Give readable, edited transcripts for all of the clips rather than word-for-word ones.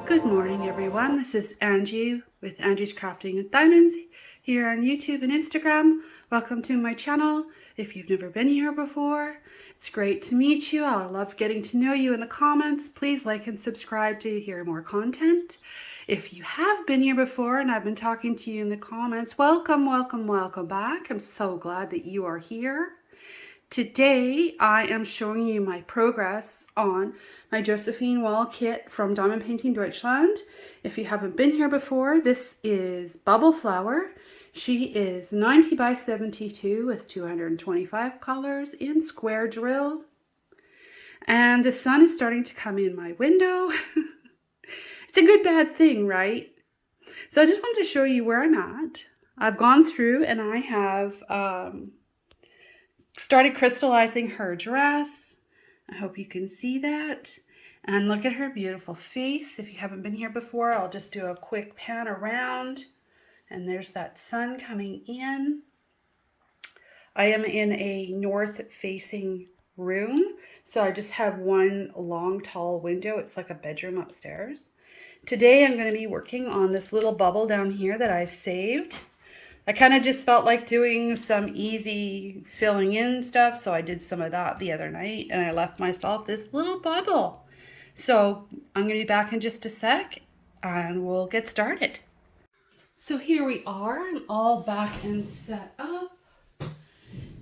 Good morning, everyone. This is Angie with Angie's Crafting with Diamonds here on YouTube and Instagram. Welcome to my channel. If you've never been here before, it's great to meet you. I love getting to know you in the comments. Please like and subscribe to hear more content. If you have been here before and I've been talking to you in the comments, welcome, welcome, welcome back. I'm so glad that you are here. Today, I am showing you my progress on my Josephine Wall kit from Diamond Painting Deutschland. If you haven't been here before, this is Bubble Flower. She is 90 by 72 with 225 colors in square drill. And the sun is starting to come in my window. It's a good bad thing, right? So I just wanted to show you where I'm at. I've gone through and I have started crystallizing her dress. I hope you can see that. And look at her beautiful face. If you haven't been here before, I'll just do a quick pan around. And there's that sun coming in. I am in a north-facing room, so I just have one long, tall window. It's like a bedroom upstairs. Today I'm going to be working on this little bubble down here that I've saved. I kind of just felt like doing some easy filling in stuff, so I did some of that the other night, and I left myself this little bubble. So I'm going to be back in just a sec, and we'll get started. So here we are, I'm all back and set up.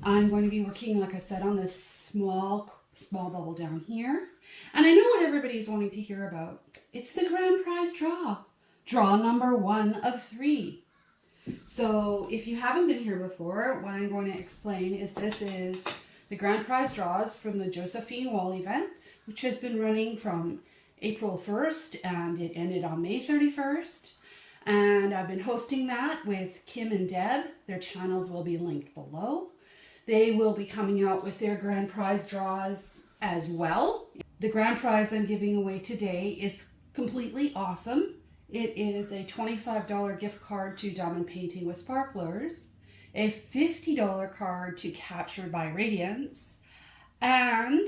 I'm going to be working, like I said, on this small bubble down here. And I know what everybody's wanting to hear about. It's the grand prize draw. Draw number 1 of 3. So if you haven't been here before, what I'm going to explain is this is the grand prize draws from the Josephine Wall Event, which has been running from April 1st and it ended on May 31st. And I've been hosting that with Kim and Deb. Their channels will be linked below. They will be coming out with their grand prize draws as well. The grand prize I'm giving away today is completely awesome. It is a $25 gift card to Diamond Painting with Sparklers, a $50 card to Captured by Radiance, and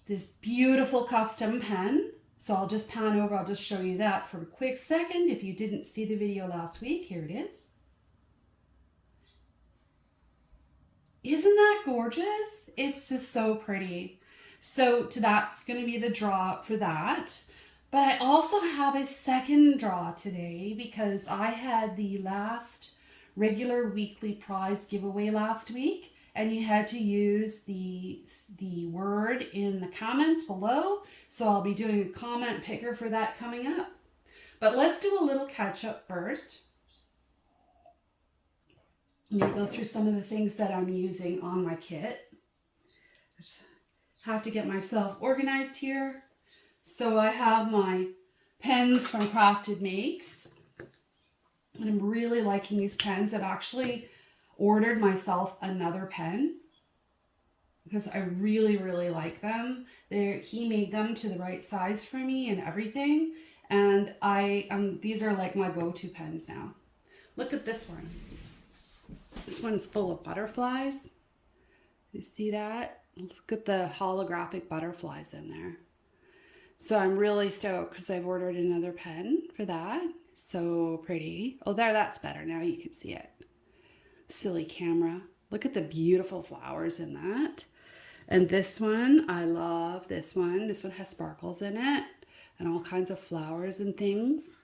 this beautiful custom pen. So I'll just pan over, I'll just show you that for a quick second. If you didn't see the video last week, here it is. Isn't that gorgeous? It's just so pretty. So that's going to be the draw for that. But I also have a second draw today because I had the last regular weekly prize giveaway last week, and you had to use the word in the comments below. So I'll be doing a comment picker for that coming up. But let's do a little catch up first. I'm going to go through some of the things that I'm using on my kit. I just have to get myself organized here. So I have my pens from CraftedMakes, and I'm really liking these pens. I've actually ordered myself another pen because I really, really like them. He made them to the right size for me and everything, and these are like my go-to pens now. Look at this one. This one's full of butterflies. You see that? Look at the holographic butterflies in there. So I'm really stoked because I've ordered another pen for that. So pretty. Oh, that's better. Now you can see it. Silly camera. Look at the beautiful flowers in that. And this one, I love this one. This one has sparkles in it and all kinds of flowers and things.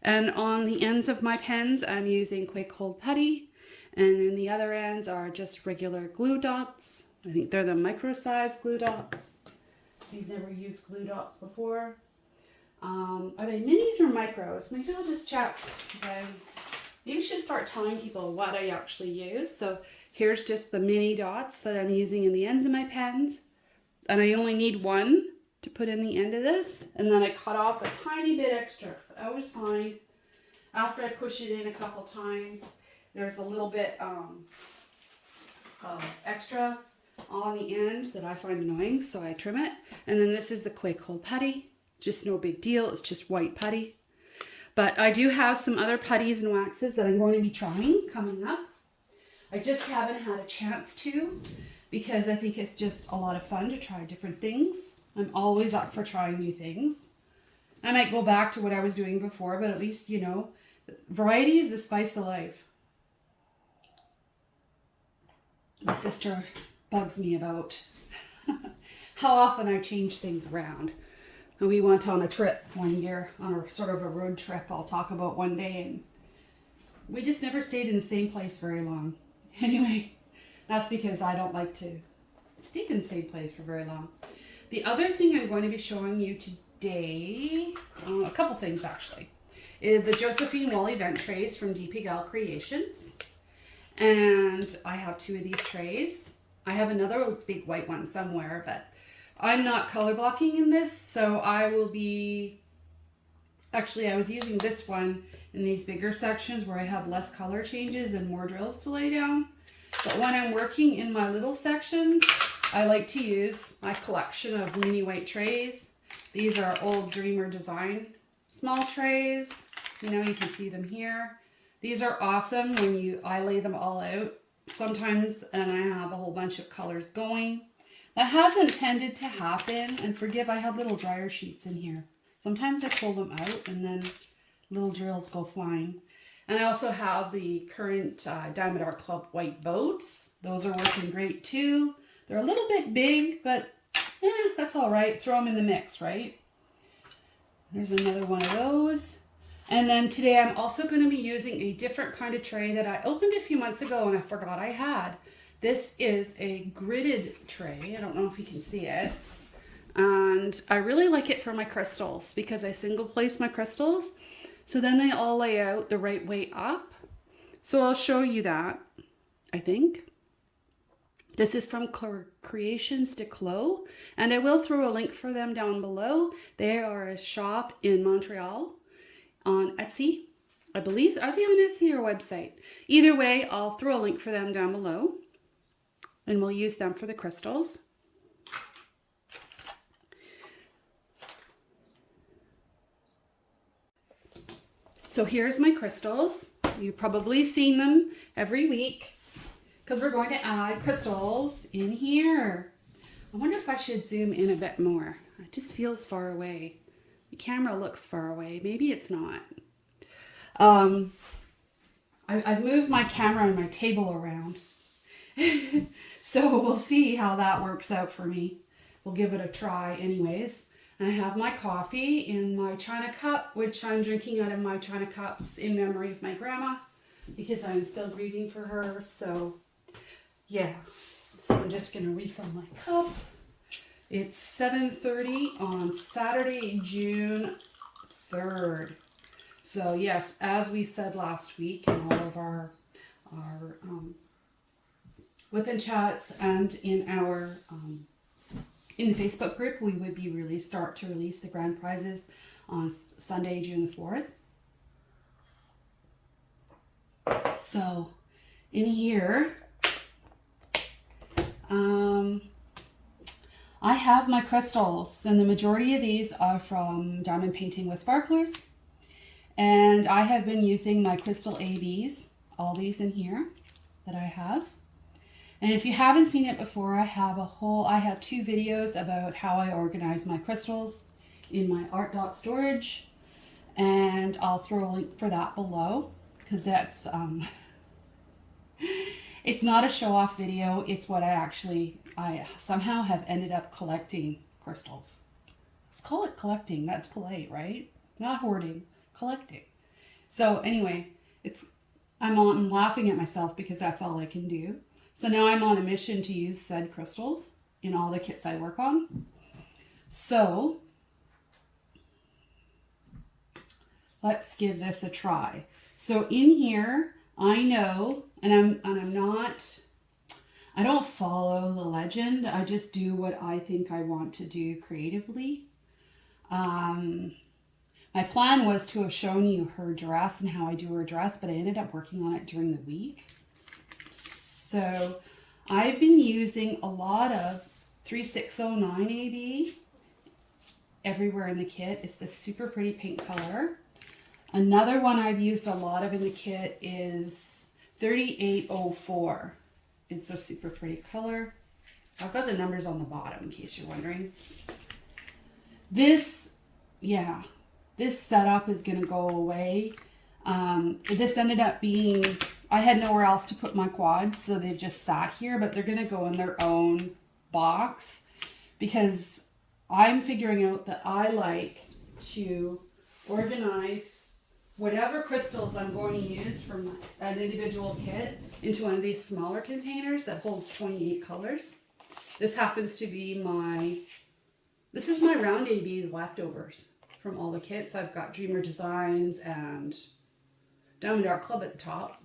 And on the ends of my pens, I'm using quick hold putty. And then the other ends are just regular glue dots. I think they're the micro size glue dots. If you've never used glue dots before. Are they minis or micros? Maybe I'll just check. Okay. Maybe I should start telling people what I actually use. So here's just the mini dots that I'm using in the ends of my pens. And I only need one to put in the end of this. And then I cut off a tiny bit extra. So I always find after I push it in a couple times, there's a little bit of extra on the end that I find annoying, so I trim it. And then this is the quick hold putty. Just no big deal, it's just white putty. But I do have some other putties and waxes that I'm going to be trying coming up. I just haven't had a chance to because I think it's just a lot of fun to try different things. I'm always up for trying new things. I might go back to what I was doing before, but at least, you know, variety is the spice of life. My sister bugs me about how often I change things around. And we went on a trip one year, on a sort of a road trip I'll talk about one day, and we just never stayed in the same place very long. Anyway, that's because I don't like to stay in the same place for very long. The other thing I'm going to be showing you today, a couple things actually, is the Josephine Wall Event trays from DpGalCreations. And I have 2 of these trays. I have another big white one somewhere, but I'm not color blocking in this, so I will be, actually I was using this one in these bigger sections where I have less color changes and more drills to lay down. But when I'm working in my little sections, I like to use my collection of mini white trays. These are old Dreamer Design small trays. You know, you can see them here. These are awesome when I lay them all out sometimes and I have a whole bunch of colors going. That hasn't tended to happen, and forgive, I have little dryer sheets in here. Sometimes I pull them out and then little drills go flying. And I also have the current Diamond Art Club white boats. Those are working great too. They're a little bit big, but that's all right. Throw them in the mix, right? There's another one of those. And then today I'm also going to be using a different kind of tray that I opened a few months ago and I forgot I had. This is a gridded tray. I don't know if you can see it. And I really like it for my crystals because I single place my crystals. So then they all lay out the right way up. So I'll show you that, I think. This is from Creations de Clos, and I will throw a link for them down below. They are a shop in Montreal on Etsy, I believe. Are they on Etsy or website? Either way, I'll throw a link for them down below, and we'll use them for the crystals. So here's my crystals. You've probably seen them every week because we're going to add crystals in here. I wonder if I should zoom in a bit more. It just feels far away. The camera looks far away. Maybe it's not. I've moved my camera and my table around. So we'll see how that works out for me. We'll give it a try anyways. And I have my coffee in my china cup, which I'm drinking out of my china cups in memory of my grandma because I'm still grieving for her. So yeah, I'm just going to refill my cup. It's 7:30 on Saturday, June 3rd. So yes, as we said last week in all of our WIP N Chats and in our in the Facebook group, we would be start to release the grand prizes on Sunday, June the 4th. So in here, I have my crystals, and the majority of these are from Diamond Painting with Sparklers. And I have been using my crystal ABs, all these in here that I have. And if you haven't seen it before, I have 2 videos about how I organize my crystals in my art dot storage, and I'll throw a link for that below because that's it's not a show off video. It's what I somehow have ended up collecting crystals. Let's call it collecting. That's polite, right? Not hoarding, collecting. So anyway, I'm laughing at myself because that's all I can do. So now I'm on a mission to use said crystals in all the kits I work on. So let's give this a try. So in here, I know, and I don't follow the legend. I just do what I think I want to do creatively. My plan was to have shown you her dress and how I do her dress, but I ended up working on it during the week. So I've been using a lot of 3609 AB everywhere in the kit. It's this super pretty pink color. Another one I've used a lot of in the kit is 3804. It's a super pretty color. I've got the numbers on the bottom in case you're wondering. This, yeah, this setup is going to go away. This ended up being, I had nowhere else to put my quads, so they've just sat here, but they're going to go in their own box because I'm figuring out that I like to organize whatever crystals I'm going to use from an individual kit into one of these smaller containers that holds 28 colors. This happens to be this is my round ABs leftovers from all the kits. I've got Dreamer Designs and Diamond Art Club at the top.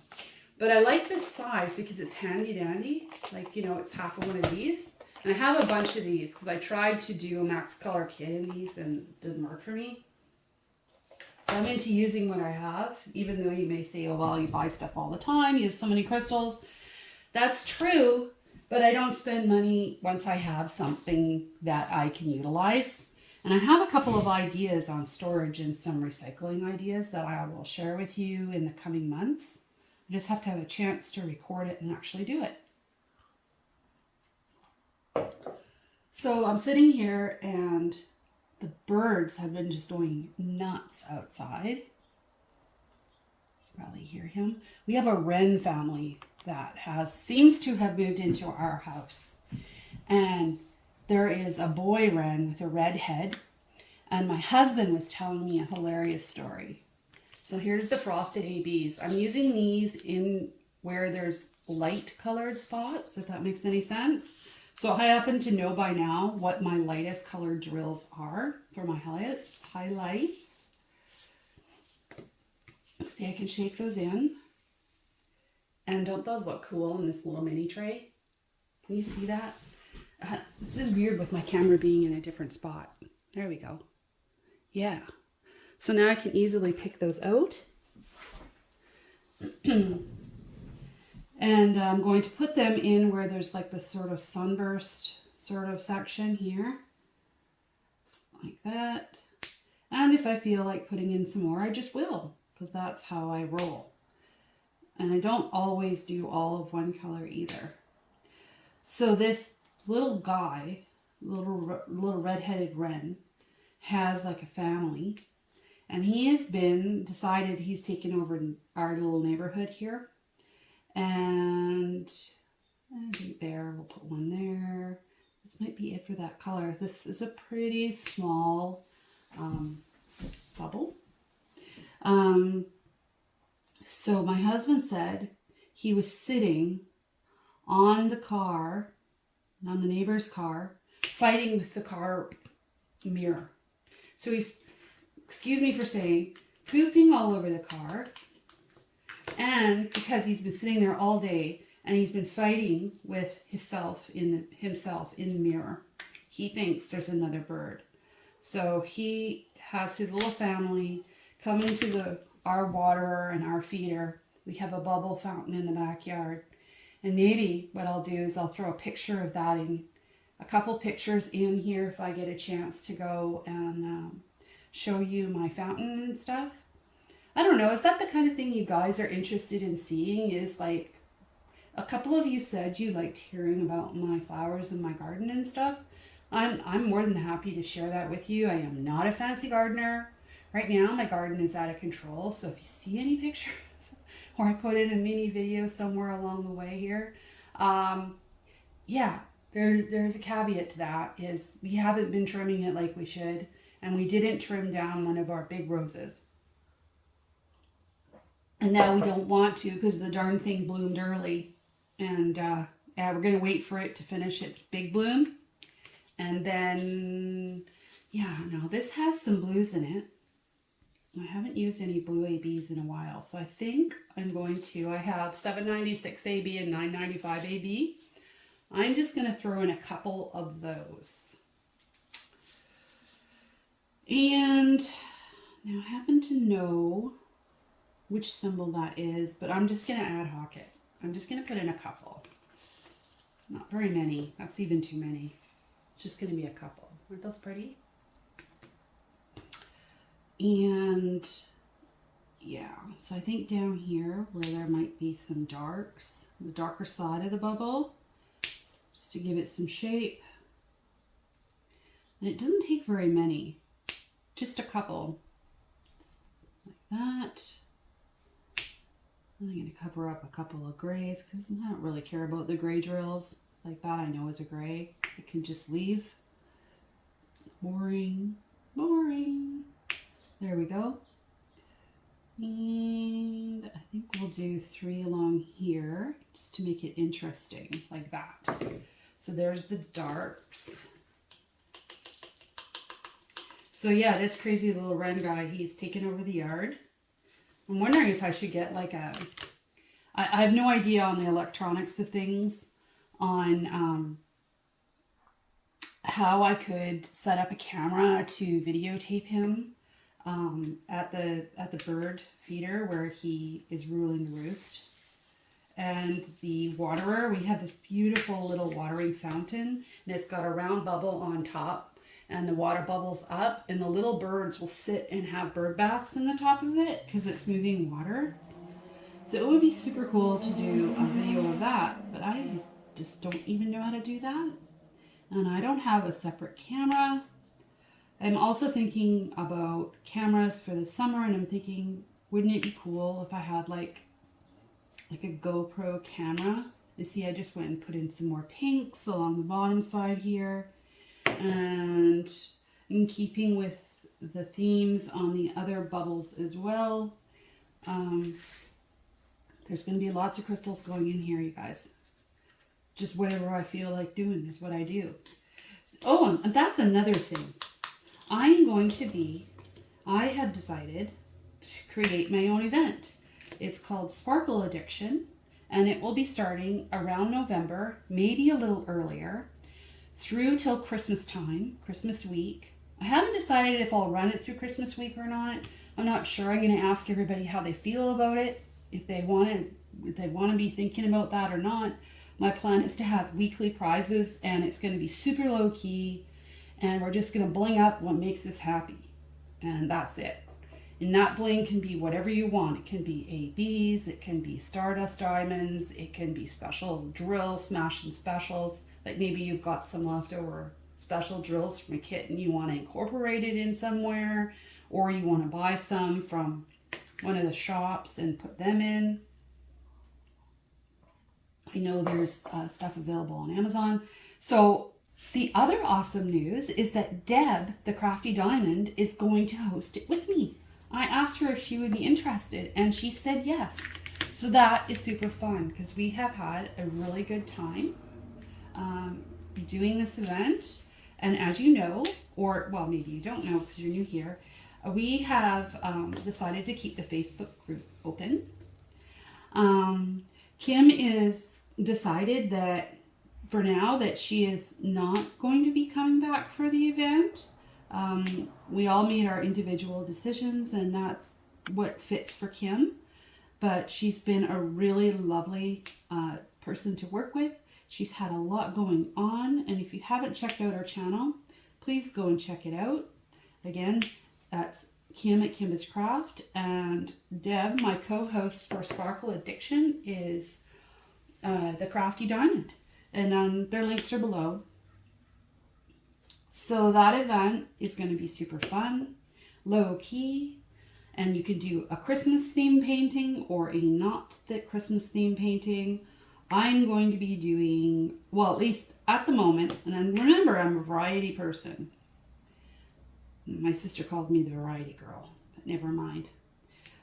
But I like this size because it's handy dandy. Like, you know, it's half of one of these. And I have a bunch of these because I tried to do a max color kit in these and it didn't work for me. So I'm into using what I have, even though you may say, oh, well, you buy stuff all the time. You have so many crystals. That's true, but I don't spend money once I have something that I can utilize. And I have a couple of ideas on storage and some recycling ideas that I will share with you in the coming months. I just have to have a chance to record it and actually do it. So I'm sitting here and the birds have been just going nuts outside. You can probably hear him. We have a wren family that seems to have moved into our house. And there is a boy wren with a red head. And my husband was telling me a hilarious story. So here's the frosted ABs. I'm using these in where there's light colored spots, if that makes any sense. So I happen to know by now what my lightest colored drills are for my highlights. See, I can shake those in. And don't those look cool in this little mini tray? Can you see that? This is weird with my camera being in a different spot. There we go. Yeah. So now I can easily pick those out. And I'm going to put them in where there's like this sort of sunburst sort of section here. Like that. And if I feel like putting in some more, I just will, because that's how I roll. And I don't always do all of one color either. So this little guy, little red-headed wren, has like a family. And he has decided he's taken over our little neighborhood here. And I think there, we'll put one there. This might be it for that color. This is a pretty small bubble. So my husband said he was sitting on the car, on the neighbor's car, fighting with the car mirror. So he's, excuse me for saying, pooping all over the car. And because he's been sitting there all day and he's been fighting with himself in the mirror, he thinks there's another bird. So he has his little family coming to our waterer and our feeder. We have a bubble fountain in the backyard. And maybe what I'll do is I'll throw a picture of that in, a couple pictures in here if I get a chance to go and show you my fountain and stuff. I don't know, is that the kind of thing you guys are interested in seeing? Is like, a couple of you said you liked hearing about my flowers in my garden and stuff. I'm more than happy to share that with you. I am not a fancy gardener. Right now my garden is out of control, so if you see any pictures or I put in a mini video somewhere along the way here, yeah, there's a caveat to that, is we haven't been trimming it like we should, and we didn't trim down one of our big roses. And now we don't want to because the darn thing bloomed early. And yeah, we're going to wait for it to finish its big bloom. And then, yeah, now this has some blues in it. I haven't used any blue ABs in a while. So I think I'm going to, I have 796 AB and 995 AB. I'm just going to throw in a couple of those. And now I happen to know which symbol that is, but I'm just going to ad hoc it. I'm just going to put in a couple. Not very many. That's even too many. It's just going to be a couple. Aren't those pretty? And yeah, so I think down here where there might be some darks, the darker side of the bubble, just to give it some shape. And it doesn't take very many, just a couple. that. I'm going to cover up a couple of grays because I don't really care about the gray drills. Like that I know is a gray. I can just leave. It's boring. Boring. There we go. And I think we'll do 3 along here just to make it interesting, like that. So there's the darks. So yeah, this crazy little wren guy, he's taken over the yard. I'm wondering if I should get like a... I have no idea on the electronics of things on how I could set up a camera to videotape him at the bird feeder where he is ruling the roost. And the waterer, we have this beautiful little watering fountain, and it's got a round bubble on top, and the water bubbles up, and the little birds will sit and have bird baths in the top of it because it's moving water. So it would be super cool to do a video of that, but I just don't even know how to do that. And I don't have a separate camera. I'm also thinking about cameras for the summer, and I'm thinking, wouldn't it be cool if I had like a GoPro camera? You see, I just went and put in some more pinks along the bottom side here. And in keeping with the themes on the other bubbles as well, there's going to be lots of crystals going in here, you guys. Just whatever I feel like doing is what I do. Oh, and that's another thing. I have decided to create my own event. It's called Sparkle Addiction, and it will be starting around November, maybe a little earlier, through till Christmas time, Christmas week. I haven't decided if I'll run it through Christmas week or not. I'm not sure. I'm going to ask everybody how they feel about it, if they want to be thinking about that or not. My plan is to have weekly prizes, and it's going to be super low key, and we're just going to bling up what makes us happy, and that's it. And that bling can be whatever you want. It can be ABs, it can be Stardust Diamonds, it can be special drill smash and specials. Like maybe you've got some leftover special drills from a kit and you want to incorporate it in somewhere, or you want to buy some from one of the shops and put them in. I know there's stuff available on Amazon. So the other awesome news is that Deb, the Crafty Diamond, is going to host it with me. I asked her if she would be interested, and she said yes. So that is super fun because we have had a really good time doing this event. And as you know, or well, maybe you don't know because you're new here, we have decided to keep the Facebook group open. Kim is decided that for now that she is not going to be coming back for the event. We all made our individual decisions, and that's what fits for Kim. But she's been a really lovely person to work with. She's had a lot going on, and if you haven't checked out our channel, please go and check it out. Again, that's Kim at Kim's Craft, and Deb, my co-host for Sparkle Addiction, is the Crafty Diamond, and their links are below. So that event is going to be super fun, low key, and you could do a Christmas theme painting or a not that Christmas theme painting. I'm going to be doing, well, at least at the moment, and then remember, I'm a variety person. My sister calls me the variety girl, but never mind.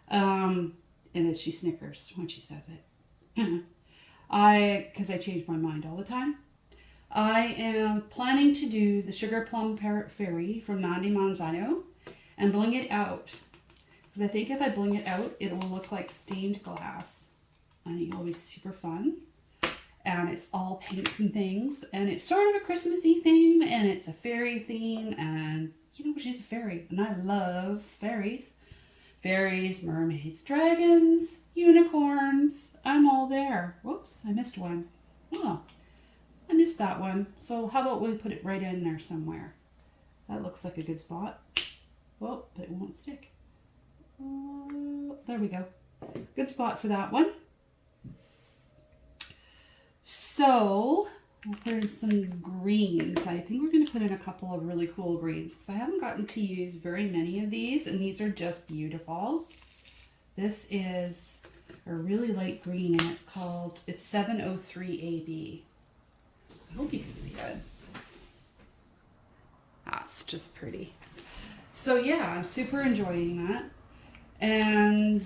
And then she snickers when she says it. Because I change my mind all the time. I am planning to do the Sugar Plum Parrot Fairy from Mandy Manzano and bling it out. Because I think if I bling it out, it will look like stained glass. I think it'll be super fun. And it's all paints and things. And it's sort of a Christmassy theme, and it's a fairy theme. And, you know, she's a fairy. And I love fairies. Fairies, mermaids, dragons, unicorns. I'm all there. Whoops, I missed one. Oh, I missed that one. So how about we put it right in there somewhere? That looks like a good spot. Well, but it won't stick. There we go. Good spot for that one. So we'll put in some greens. I think we're going to put in a couple of really cool greens because I haven't gotten to use very many of these, and these are just beautiful. This is a really light green, and it's 703AB. I hope you can see it. That's just pretty. So yeah, I'm super enjoying that. And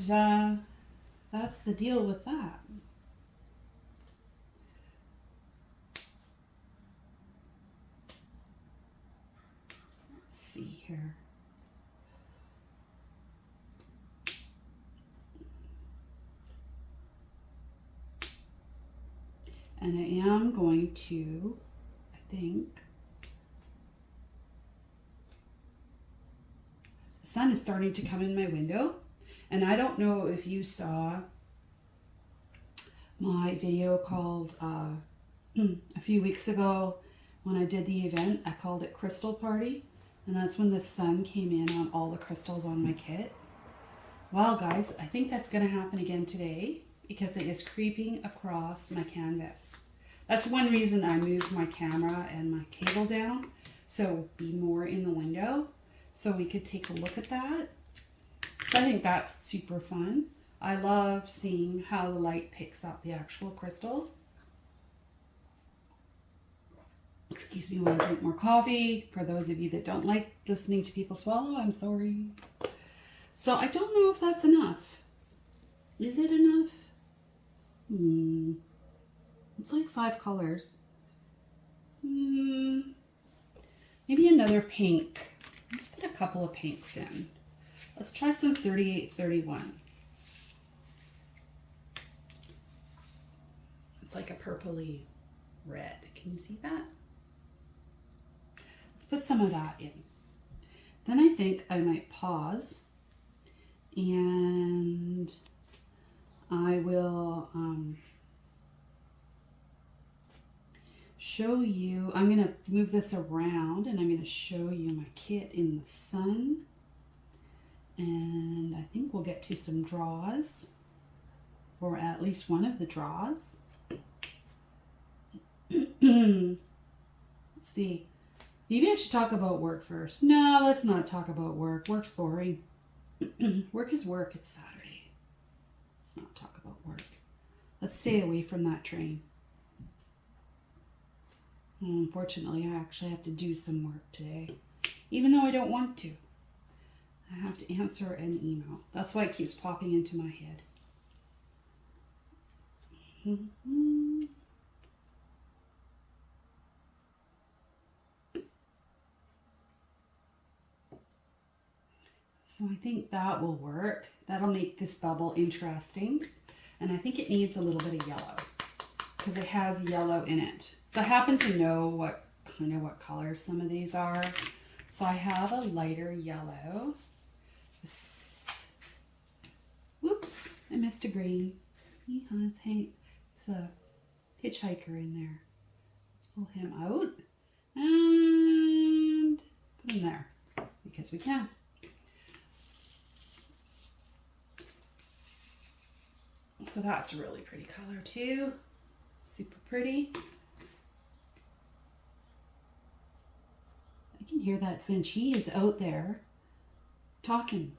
that's the deal with that. Let's see here. And I am going to, I think, the sun is starting to come in my window. And I don't know if you saw my video called a few weeks ago when I did the event. I called it Crystal Party. And that's when the sun came in on all the crystals on my kit. Well, guys, I think that's going to happen again today, because it is creeping across my canvas. That's one reason I moved my camera and my table down, so it would be more in the window, so we could take a look at that. So I think that's super fun. I love seeing how the light picks up the actual crystals. Excuse me while I drink more coffee. For those of you that don't like listening to people swallow, I'm sorry. So I don't know if that's enough. Is it enough? It's like 5 colors. Maybe another pink. Let's put a couple of pinks in. Let's try some 3831. It's like a purpley red. Can you see that? Let's put some of that in. Then I think I might pause and I will show you. I'm going to move this around and I'm going to show you my kit in the sun. And I think we'll get to some draws, or at least one of the draws. Let's see. Maybe I should talk about work first. No, let's not talk about work. Work's boring. Work is work. It's Saturday. Let's not talk about work. Let's stay away from that train. Unfortunately, I actually have to do some work today, even though I don't want to. I have to answer an email. That's why it keeps popping into my head. So I think that will work. That'll make this bubble interesting. And I think it needs a little bit of yellow because it has yellow in it. So I happen to know what colors some of these are. So I have a lighter yellow. Whoops, I missed a green. It's a hitchhiker in there. Let's pull him out and put him there because we can. So that's a really pretty color too. Super pretty. I can hear that finch. He is out there talking.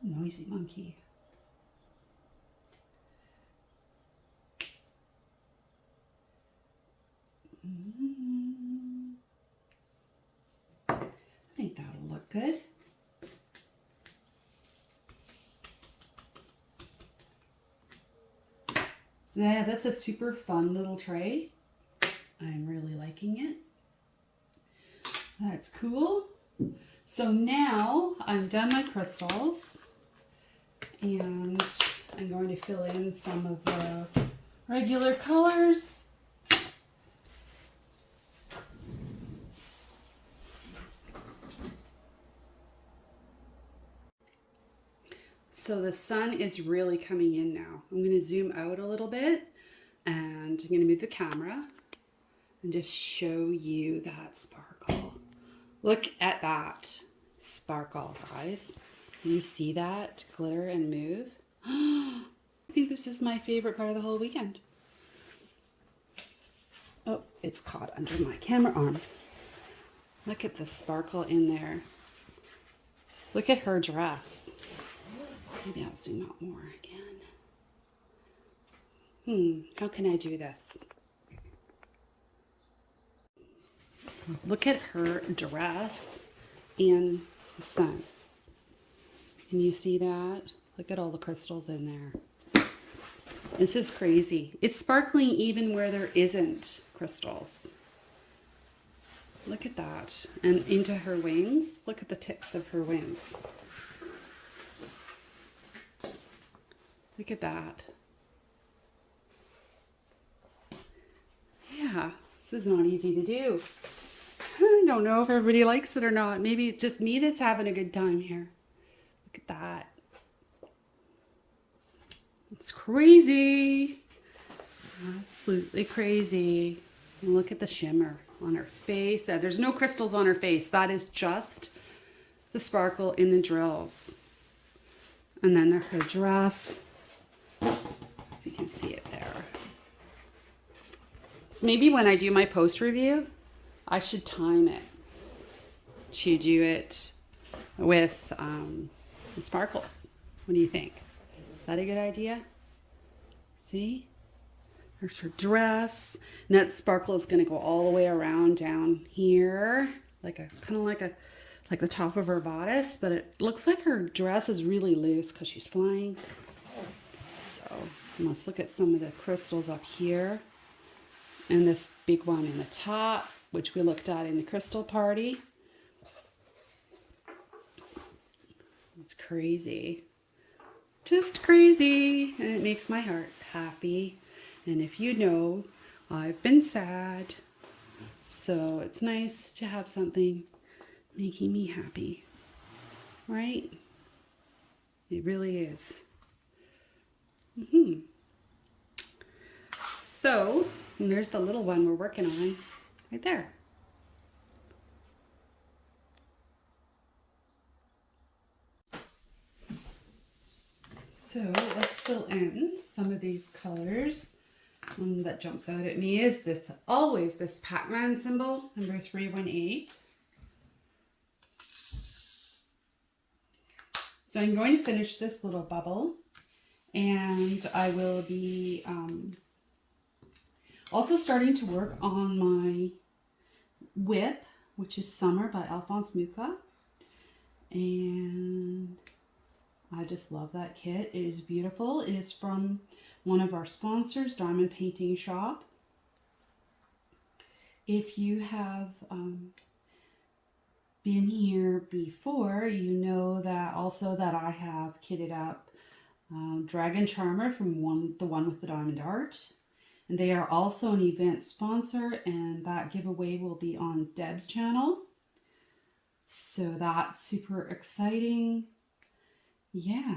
Noisy monkey. I think that'll look good. So yeah, that's a super fun little tray. I'm really liking it. That's cool. So now I'm done my crystals and I'm going to fill in some of the regular colors. So the sun is really coming in now. I'm going to zoom out a little bit and I'm going to move the camera and just show you that sparkle. Look at that sparkle, guys. You see that glitter and move? I think this is my favorite part of the whole weekend. Oh, it's caught under my camera arm. Look at the sparkle in there. Look at her dress. Maybe I'll zoom out more again. How can I do this? Look at her dress in the sun. Can you see that? Look at all the crystals in there. This is crazy. It's sparkling even where there isn't crystals. Look at that. And into her wings. Look at the tips of her wings. Look at that. Yeah, this is not easy to do. I don't know if everybody likes it or not. Maybe it's just me that's having a good time here. Look at that. It's crazy. Absolutely crazy. And look at the shimmer on her face. There's no crystals on her face. That is just the sparkle in the drills. And then her dress. You can see it there. So maybe when I do my post review, I should time it to do it with the sparkles. What do you think? Is that a good idea? See? There's her dress. And that sparkle is going to go all the way around down here, like the top of her bodice. But it looks like her dress is really loose because she's flying. So let's look at some of the crystals up here, and this big one in the top, which we looked at in the crystal party. It's crazy. Just crazy. And it makes my heart happy. And if you know, I've been sad. So it's nice to have something making me happy. Right? It really is. So, and there's the little one we're working on right there. So let's fill in some of these colors. One that jumps out at me is always this Pac-Man symbol, number 318. So I'm going to finish this little bubble, and I will be also starting to work on my WIP, which is Summer by Alphonse Mucha. And I just love that kit. It is beautiful. It is from one of our sponsors, Diamond Painting Shop. If you have been here before, you know that also that I have kitted up Dragon Charmer from the one with the diamond art. And they are also an event sponsor, and that giveaway will be on Deb's channel. So that's super exciting. Yeah.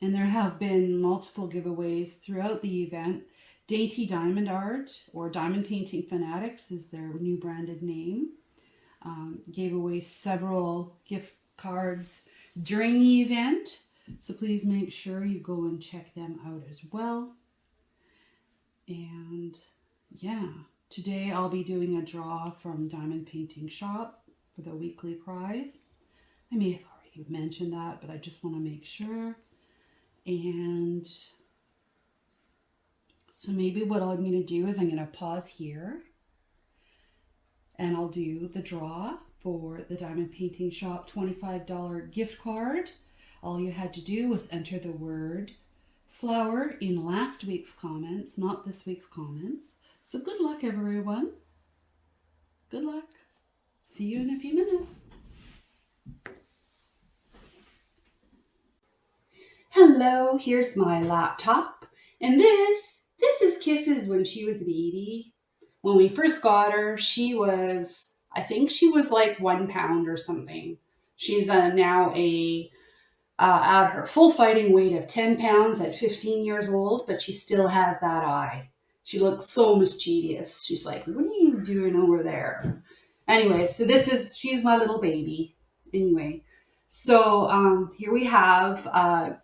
And there have been multiple giveaways throughout the event. Dainty Diamond Art, or Diamond Painting Fanatics is their new branded name. Gave away several gift cards during the event. So please make sure you go and check them out as well. And yeah, today I'll be doing a draw from Diamond Painting Shop for the weekly prize. I may have already mentioned that, but I just want to make sure. And so maybe what I'm going to do is I'm going to pause here and I'll do the draw for the Diamond Painting Shop $25 gift card. All you had to do was enter the word flower in last week's comments, not this week's comments. So good luck, everyone. Good luck. See you in a few minutes. Hello, here's my laptop. And this is Kisses when she was a baby. When we first got her, she was, I think she was like 1 pound or something. She's now at her full fighting weight of 10 pounds at 15 years old, but she still has that eye. She looks so mischievous. She's like, what are you doing over there? Anyway, so she's my little baby. Anyway, So here we have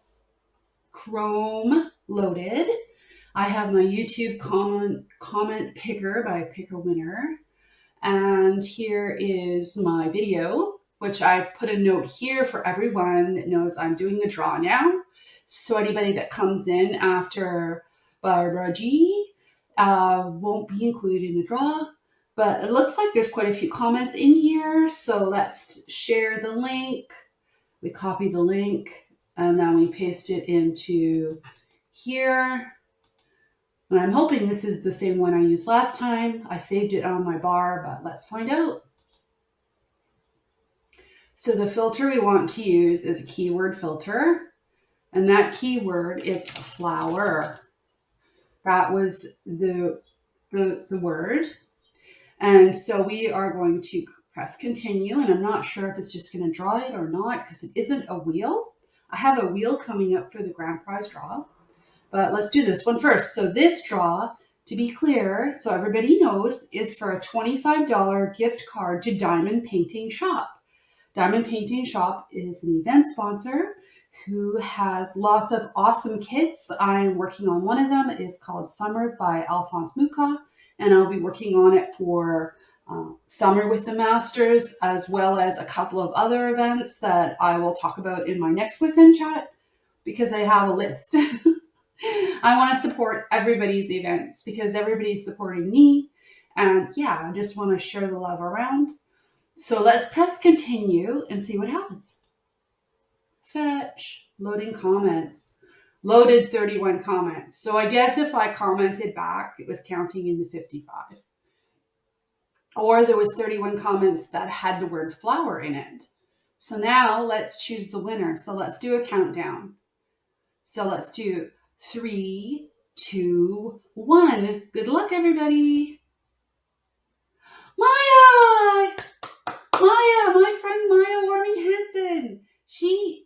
Chrome loaded. I have my YouTube comment picker by Picker Winner. And here is my video, which I've put a note here for everyone that knows I'm doing the draw now. So anybody that comes in after Barbara G won't be included in the draw. But it looks like there's quite a few comments in here. So let's share the link. We copy the link and then we paste it into here. And I'm hoping this is the same one I used last time. I saved it on my bar, but let's find out. So the filter we want to use is a keyword filter, and that keyword is flower. That was the word. And so we are going to press continue, and I'm not sure if it's just going to draw it or not because it isn't a wheel. I have a wheel coming up for the grand prize draw. But let's do this one first. So this draw, to be clear, so everybody knows, is for a $25 gift card to Diamond Painting Shop. Diamond Painting Shop is an event sponsor who has lots of awesome kits. I'm working on one of them. It is called Summer by Alphonse Muka, and I'll be working on it for Summer with the Masters, as well as a couple of other events that I will talk about in my next WIP N Chat, because I have a list. I want to support everybody's events because everybody's supporting me. And yeah, I just want to share the love around. So let's press continue and see what happens. Fetch, loading comments. Loaded 31 comments. So I guess if I commented back, it was counting in the 55. Or there was 31 comments that had the word flower in it. So now let's choose the winner. So let's do a countdown. So let's do 3, 2, 1. Good luck, everybody. Maya! Maya, my friend Maya Warming-Hansen. She's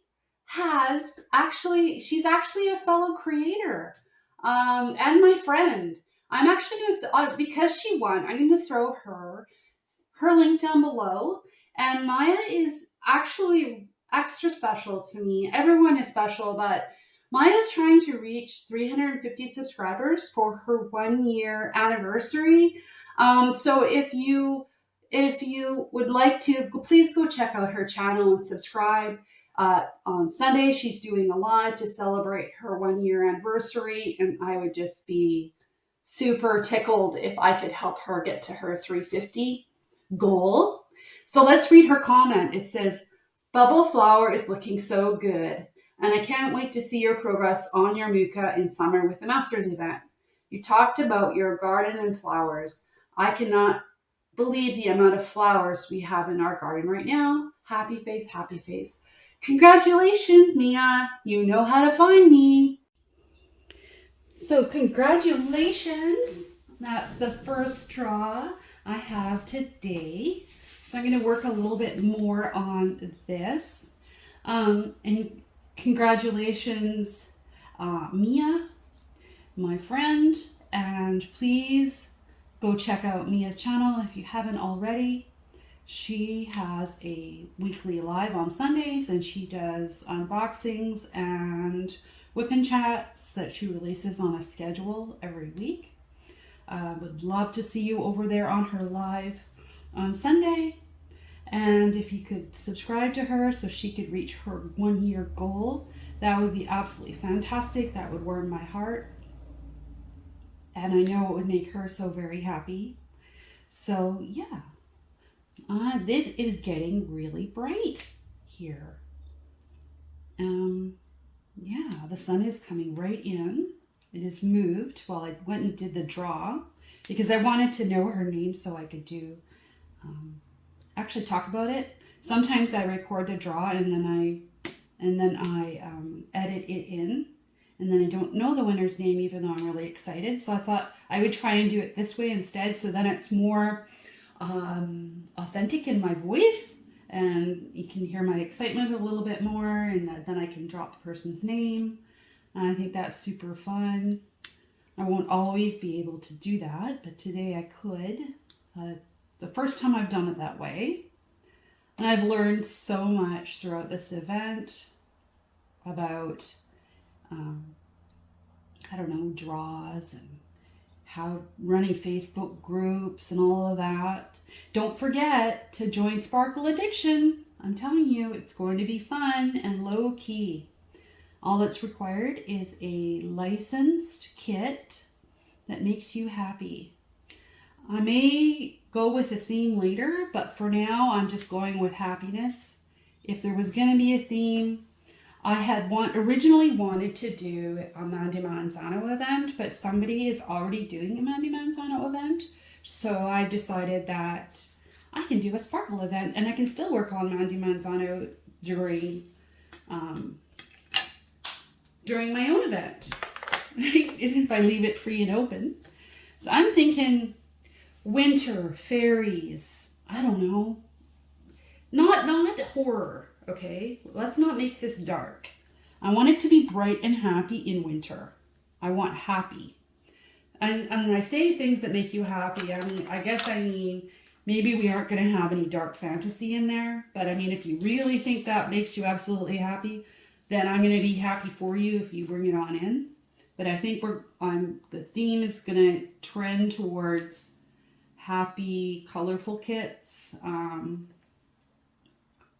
actually a fellow creator and my friend. I'm actually going to, because she won, I'm going to throw her link down below. And Maya is actually extra special to me. Everyone is special, but Maya's trying to reach 350 subscribers for her 1-year anniversary. So if you would like to, please go check out her channel and subscribe. On Sunday, she's doing a live to celebrate her 1-year anniversary, and I would just be super tickled if I could help her get to her 350 goal. So let's read her comment. It says, "Bubble flower is looking so good. And I can't wait to see your progress on your Muka in Summer with the Masters event. You talked about your garden and flowers. I cannot believe the amount of flowers we have in our garden right now. Happy face, happy face. Congratulations, Mia. You know how to find me." So congratulations. That's the first draw I have today. So I'm going to work a little bit more on this. And congratulations, Mia, my friend, and please go check out Mia's channel if you haven't already. She has a weekly live on Sundays, and she does unboxings and WIP N Chats that she releases on a schedule every week. Would love to see you over there on her live on Sunday. And if you could subscribe to her so she could reach her 1-year goal, that would be absolutely fantastic. That would warm my heart. And I know it would make her so very happy. So yeah, this is getting really bright here. Yeah, the sun is coming right in. It is moved while I went and did the draw because I wanted to know her name so I could do actually talk about it. Sometimes I record the draw and then I edit it in, and then I don't know the winner's name even though I'm really excited. So I thought I would try and do it this way instead, so then it's more authentic in my voice and you can hear my excitement a little bit more, and then I can drop the person's name. And I think that's super fun. I won't always be able to do that, but today I could. So the first time I've done it that way. And I've learned so much throughout this event about, I don't know, draws and how running Facebook groups and all of that. Don't forget to join Sparkle Addiction. I'm telling you, it's going to be fun and low key. All that's required is a licensed kit that makes you happy. I may go with a theme later, but for now I'm just going with happiness. If there was going to be a theme, I had originally wanted to do a Mandy Manzano event, but somebody is already doing a Mandy Manzano event. So I decided that I can do a sparkle event and I can still work on Mandy Manzano during my own event, if I leave it free and open. So I'm thinking winter, fairies, I don't know, not horror, okay? Let's not make this dark. I want it to be bright and happy in winter. I want happy. And when I say things that make you happy, I mean, maybe we aren't going to have any dark fantasy in there, but I mean, if you really think that makes you absolutely happy, then I'm going to be happy for you if you bring it on in. But I think the theme is going to trend towards happy, colorful kits.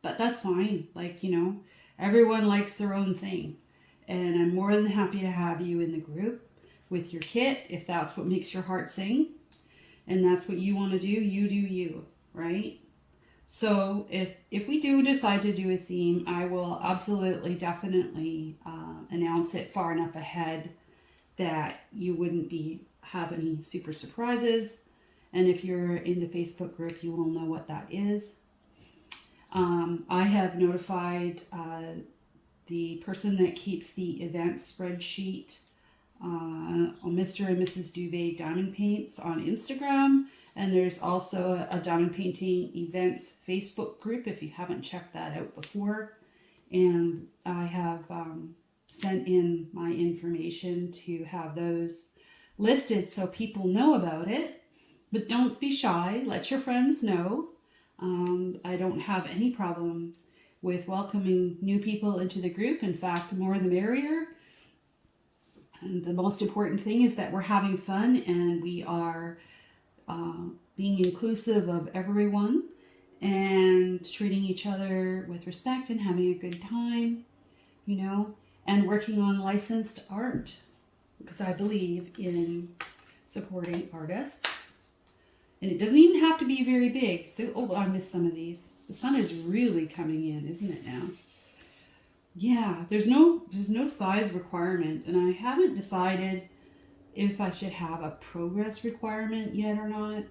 But that's fine. Like, you know, everyone likes their own thing. And I'm more than happy to have you in the group with your kit if that's what makes your heart sing. And that's what you want to do, you do you, right? So if we do decide to do a theme, I will absolutely, definitely announce it far enough ahead that you wouldn't have any super surprises. And if you're in the Facebook group, you will know what that is. I have notified the person that keeps the event spreadsheet, Mr. and Mrs. Dubé Diamond Paints on Instagram. And there's also a Diamond Painting Events Facebook group if you haven't checked that out before. And I have sent in my information to have those listed so people know about it. But don't be shy. Let your friends know. I don't have any problem with welcoming new people into the group. In fact, the more the merrier. And the most important thing is that we're having fun and we are being inclusive of everyone and treating each other with respect and having a good time, you know, and working on licensed art, because I believe in supporting artists. And it doesn't even have to be very big. So, oh, I missed some of these. The sun is really coming in, isn't it now? Yeah, there's no size requirement, and I haven't decided if I should have a progress requirement yet or not.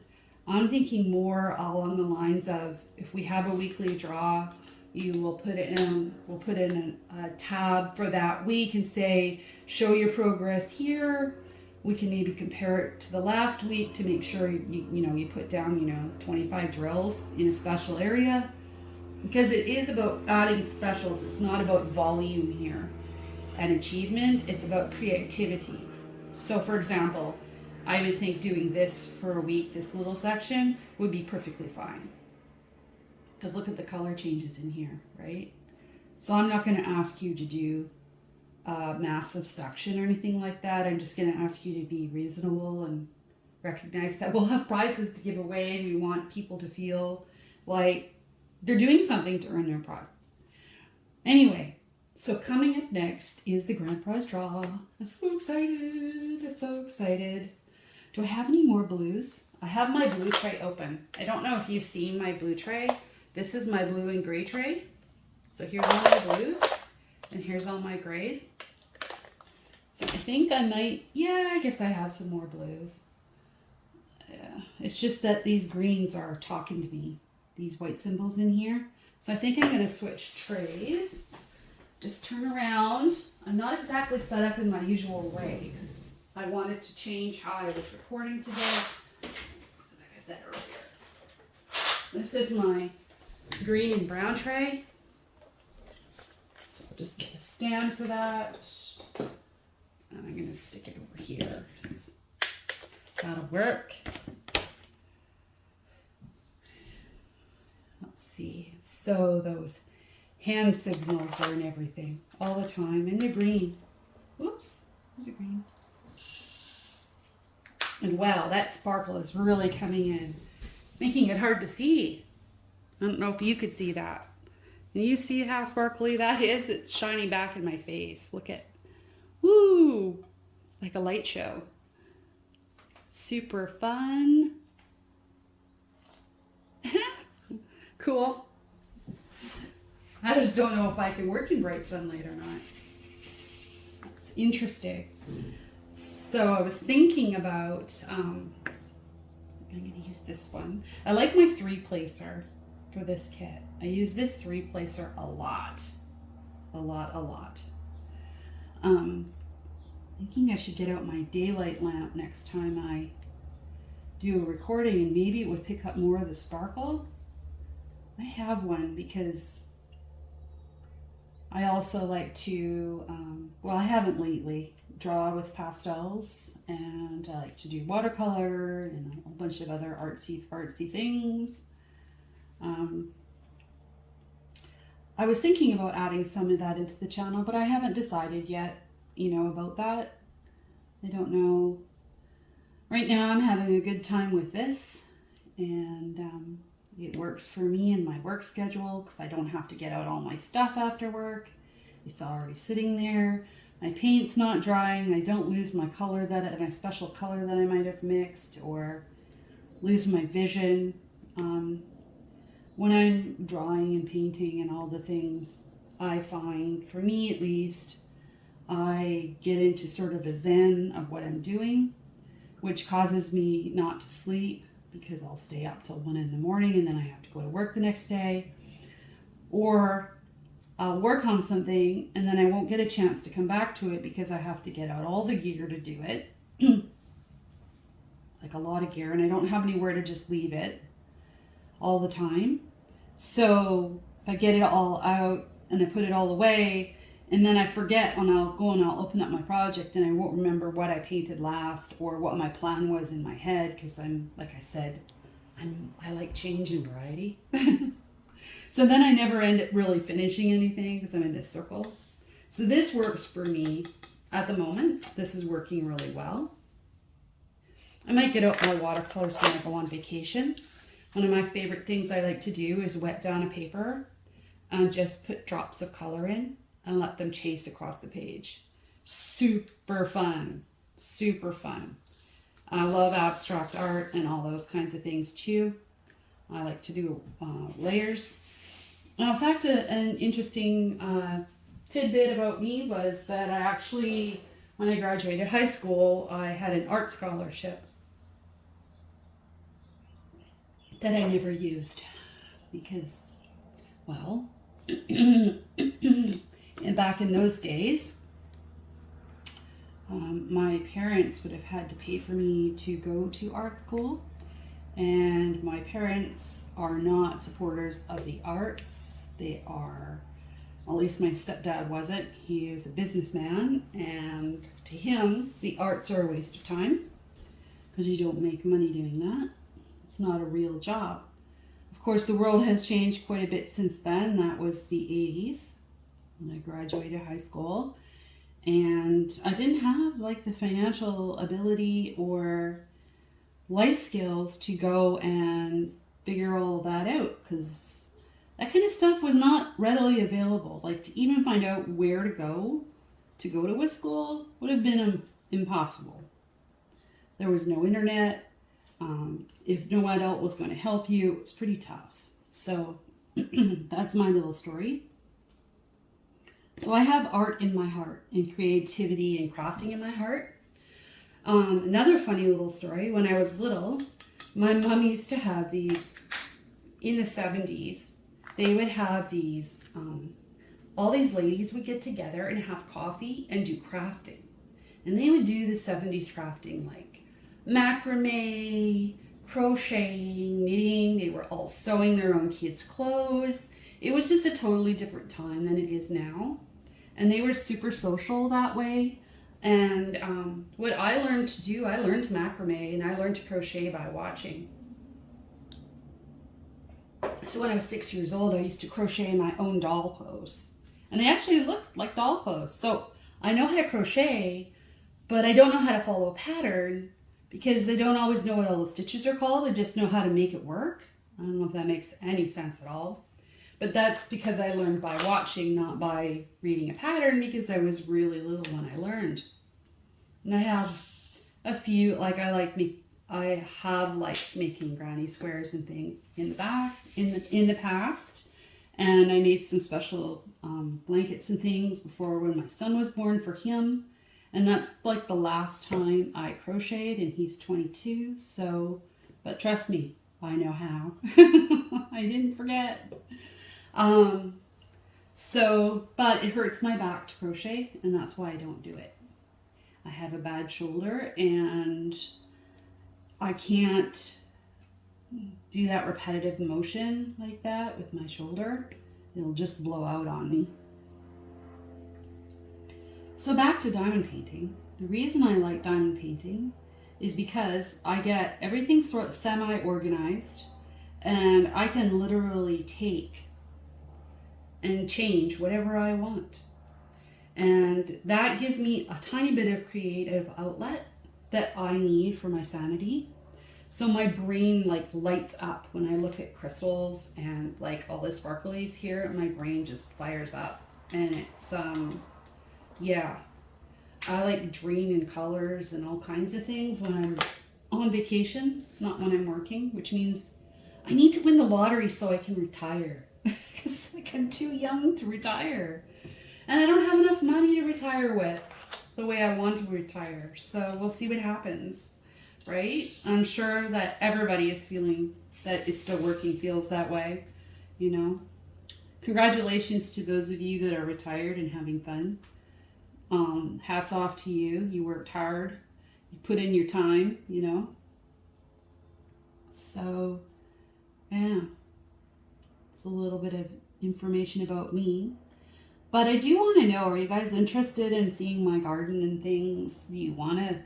I'm thinking more along the lines of if we have a weekly draw, we'll put in a tab for that week and say, show your progress here. We can maybe compare it to the last week to make sure you put down 25 drills in a special area, because it is about adding specials. It's not about volume here and achievement. It's about creativity. So for example, I would think doing this for a week, this little section, would be perfectly fine. Because look at the color changes in here, right? So I'm not going to ask you to do a massive section or anything like that. I'm just going to ask you to be reasonable and recognize that we'll have prizes to give away and we want people to feel like they're doing something to earn their prizes. Anyway, so coming up next is the grand prize draw. I'm so excited. I'm so excited. Do I have any more blues? I have my blue tray open. I don't know if you've seen my blue tray. This is my blue and gray tray. So here's all my blues and here's all my grays. So I think I might, I guess I have some more blues. Yeah, it's just that these greens are talking to me. These white symbols in here. So I think I'm going to switch trays. Just turn around. I'm not exactly set up in my usual way because I wanted to change how I was recording today. Like I said earlier. This is my green and brown tray. So I'll just get a stand for that. And I'm going to stick it over here. That'll work. Let's see. So those hand signals are in everything all the time, and they're green. Oops, there's a green. And wow, that sparkle is really coming in, making it hard to see. I don't know if you could see that. Can you see how sparkly that is? It's shining back in my face. Look at, woo, it's like a light show. Super fun. Cool. I just don't know if I can work in bright sunlight or not. It's interesting. So I was thinking about, I'm going to use this one. I like my 3-placer for this kit. I use this 3-placer a lot. Thinking I should get out my daylight lamp next time I do a recording, and maybe it would pick up more of the sparkle. I have one because I also like to, well, I haven't lately, draw with pastels, and I like to do watercolor and a whole bunch of other artsy things. I was thinking about adding some of that into the channel, but I haven't decided yet, about that. I don't know. Right now I'm having a good time with this, and it works for me in my work schedule because I don't have to get out all my stuff after work. It's already sitting there. My paint's not drying. I don't lose my color my special color that I might have mixed, or lose my vision. When I'm drawing and painting and all the things, I find, for me at least, I get into sort of a zen of what I'm doing, which causes me not to sleep because I'll stay up till 1 in the morning and then I have to go to work the next day. Or I'll work on something and then I won't get a chance to come back to it because I have to get out all the gear to do it. Like a lot of gear, and I don't have anywhere to just leave it all the time. So if I get it all out and I put it all away, and then I forget, and I'll go and I'll open up my project and I won't remember what I painted last or what my plan was in my head, because I'm, like I said, I like change and variety. So then I never end up really finishing anything because I'm in this circle. So this works for me at the moment. This is working really well. I might get out my watercolors when I go on vacation. One of my favorite things I like to do is wet down a paper and just put drops of color in and let them chase across the page. Super fun. Super fun. I love abstract art and all those kinds of things too. I like to do layers. In fact, an interesting tidbit about me was that I actually, when I graduated high school, I had an art scholarship that I never used because, well, and back in those days, my parents would have had to pay for me to go to art school, and my parents are not supporters of the arts. They are, at least my stepdad wasn't. He is a businessman, and to him, the arts are a waste of time because you don't make money doing that. It's not a real job. Of course, the world has changed quite a bit since then. That was the 80s when I graduated high school. And I didn't have like the financial ability or life skills to go and figure all that out, because that kind of stuff was not readily available. Like to even find out where to go to a school would have been impossible. There was no internet. If no adult was going to help you, it was pretty tough. So that's my little story. So I have art in my heart and creativity and crafting in my heart. Another funny little story, when I was little, my mom used to have these, in the 70s, they would have these, all these ladies would get together and have coffee and do crafting. And they would do the 70s crafting, like macrame, crocheting, knitting. They were all sewing their own kids' clothes. It was just a totally different time than it is now. And they were super social that way. And what I learned to do, I learned macrame and I learned to crochet by watching. So when I was 6 years old, I used to crochet my own doll clothes. And they actually looked like doll clothes. So I know how to crochet, but I don't know how to follow a pattern because I don't always know what all the stitches are called. I just know how to make it work. I don't know if that makes any sense at all. But that's because I learned by watching, not by reading a pattern, because I was really little when I learned. And I have a few, like I have liked making granny squares and things in the past. And I made some special blankets and things before when my son was born for him. And that's like the last time I crocheted, and he's 22. So, but trust me, I know how. I didn't forget. But it hurts my back to crochet, and that's why I don't do it. I have a bad shoulder, and I can't do that repetitive motion like that with my shoulder. It'll just blow out on me. So back to diamond painting. The reason I like diamond painting is because I get everything sort of semi-organized, and I can literally take and change whatever I want. And that gives me a tiny bit of creative outlet that I need for my sanity. So my brain like lights up when I look at crystals and like all the sparklies here. My brain just fires up, and it's yeah, I like dream in colors and all kinds of things when I'm on vacation, not when I'm working, which means I need to win the lottery so I can retire. Because like, I'm too young to retire, and I don't have enough money to retire with the way I want to retire. So we'll see what happens, right? I'm sure that everybody is feeling that it's still working feels that way, you know. Congratulations to those of you that are retired and having fun. Hats off to you. You worked hard. You put in your time, you know. So, yeah. It's a little bit of information about me. But I do want to know, are you guys interested in seeing my garden and things? Do you want to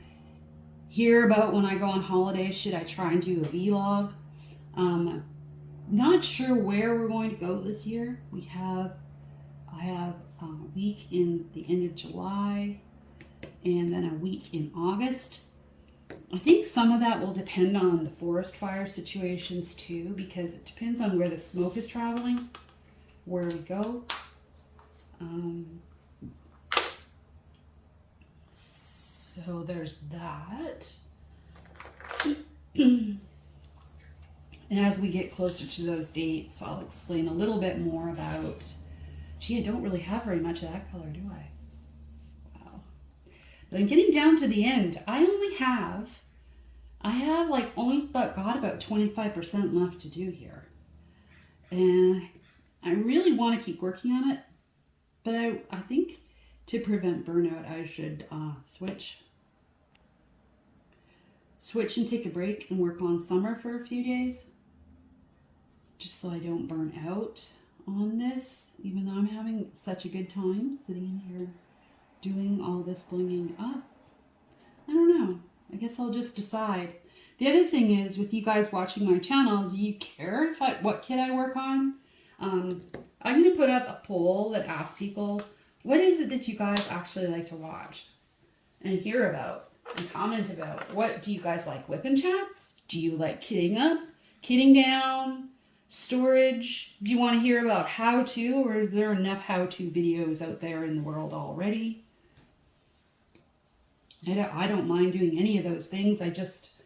hear about when I go on holiday? Should I try and do a vlog? Not sure where we're going to go this year. I have a week in the end of July and then a week in August. I think some of that will depend on the forest fire situations too, because it depends on where the smoke is traveling, where we go. So there's that. And as we get closer to those dates, I'll explain a little bit more about, gee, I don't really have very much of that color, do I? Wow. But I'm getting down to the end. I have like only got about 25% left to do here. And I really want to keep working on it. But I think to prevent burnout, I should switch and take a break and work on summer for a few days. Just so I don't burn out on this, even though I'm having such a good time sitting in here doing all this blinging up. I don't know. I guess I'll just decide. The other thing is, with you guys watching my channel, do you care what kit I work on? I'm going to put up a poll that asks people, what is it that you guys actually like to watch and hear about and comment about? What do you guys like? WIP N Chats? Do you like kitting up, kitting down, storage? Do you want to hear about how-to, or is there enough how-to videos out there in the world already? I don't mind doing any of those things. I just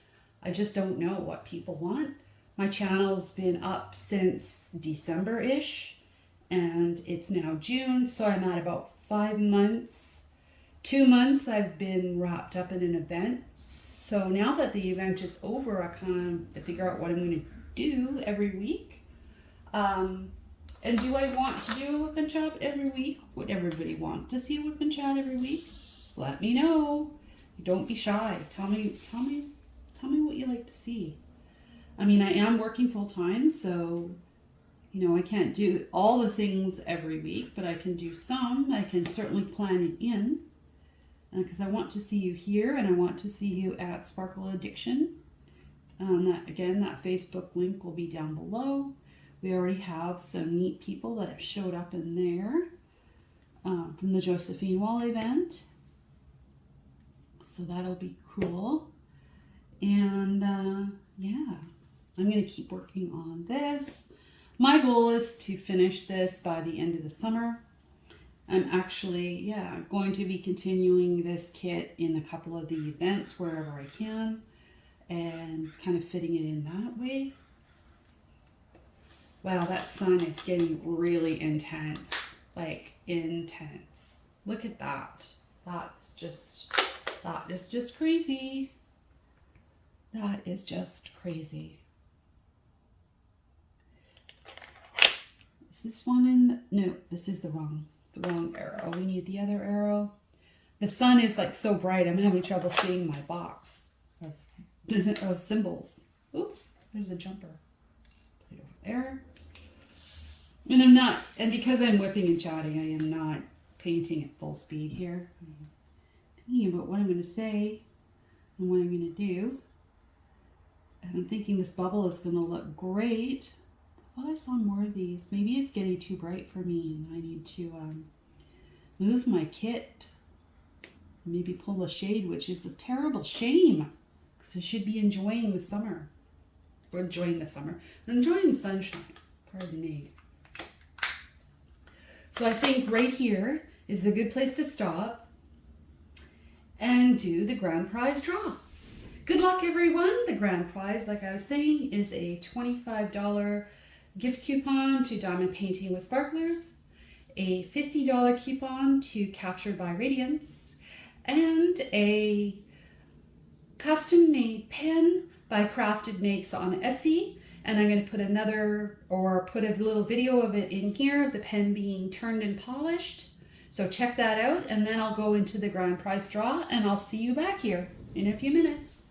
don't know what people want. My channel's been up since December-ish, and it's now June, so I'm at about 5 months. 2 months I've been wrapped up in an event. So now that the event is over, I kind of have to figure out what I'm going to do every week. And do I want to do a WIP N Chat every week? Would everybody want to see a WIP N Chat every week? Let me know. Don't be shy. Tell me what you like to see. I mean, I am working full time, so, you know, I can't do all the things every week, but I can do some. I can certainly plan it in, because I want to see you here, and I want to see you at Sparkle Addiction. That Facebook link will be down below. We already have some neat people that have showed up in there from the Josephine Wall Event. So that'll be cool. And yeah, I'm going to keep working on this. My goal is to finish this by the end of the summer. I'm actually, going to be continuing this kit in a couple of the events wherever I can and kind of fitting it in that way. Wow, that sun is getting really intense, like intense. Look at that. That is just crazy. That is just crazy. Is this one in the, no, this is the wrong arrow. We need the other arrow. The sun is like so bright, I'm having trouble seeing my box of symbols. Oops, there's a jumper. Put it over there. And because I'm whipping and chatting, I am not painting at full speed here. I'm thinking about what I'm going to say and what I'm going to do. And I'm thinking this bubble is going to look great. I thought I saw more of these. Maybe it's getting too bright for me and I need to move my kit. Maybe pull the shade, which is a terrible shame because I should be enjoying the summer. Or enjoying the summer. Enjoying the sunshine. Pardon me. So I think right here is a good place to stop and do the grand prize draw. Good luck, everyone. The grand prize, like I was saying, is a $25 gift coupon to Diamond Painting with Sparklers, a $50 coupon to Captured by Radiance, and a custom-made pen by CraftedMakes on Etsy. And I'm going to put put a little video of it in here of the pen being turned and polished. So check that out, and then I'll go into the grand prize draw, and I'll see you back here in a few minutes.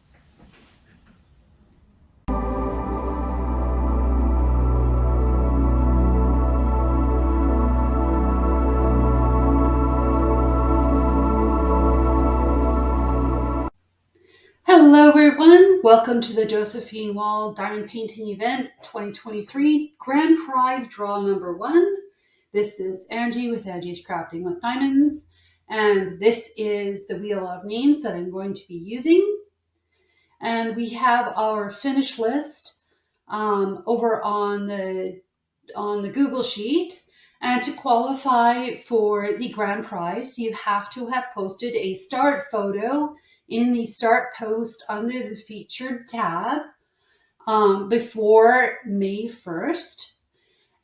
Hello everyone, welcome to the Josephine Wall Diamond Painting Event 2023 Grand Prize Draw number 1. This is Angie with Angie's Crafting with Diamonds, and this is the wheel of names that I'm going to be using. And we have our finish list over on the Google Sheet. And to qualify for the grand prize, you have to have posted a start photo in the start post under the featured tab before May 1st.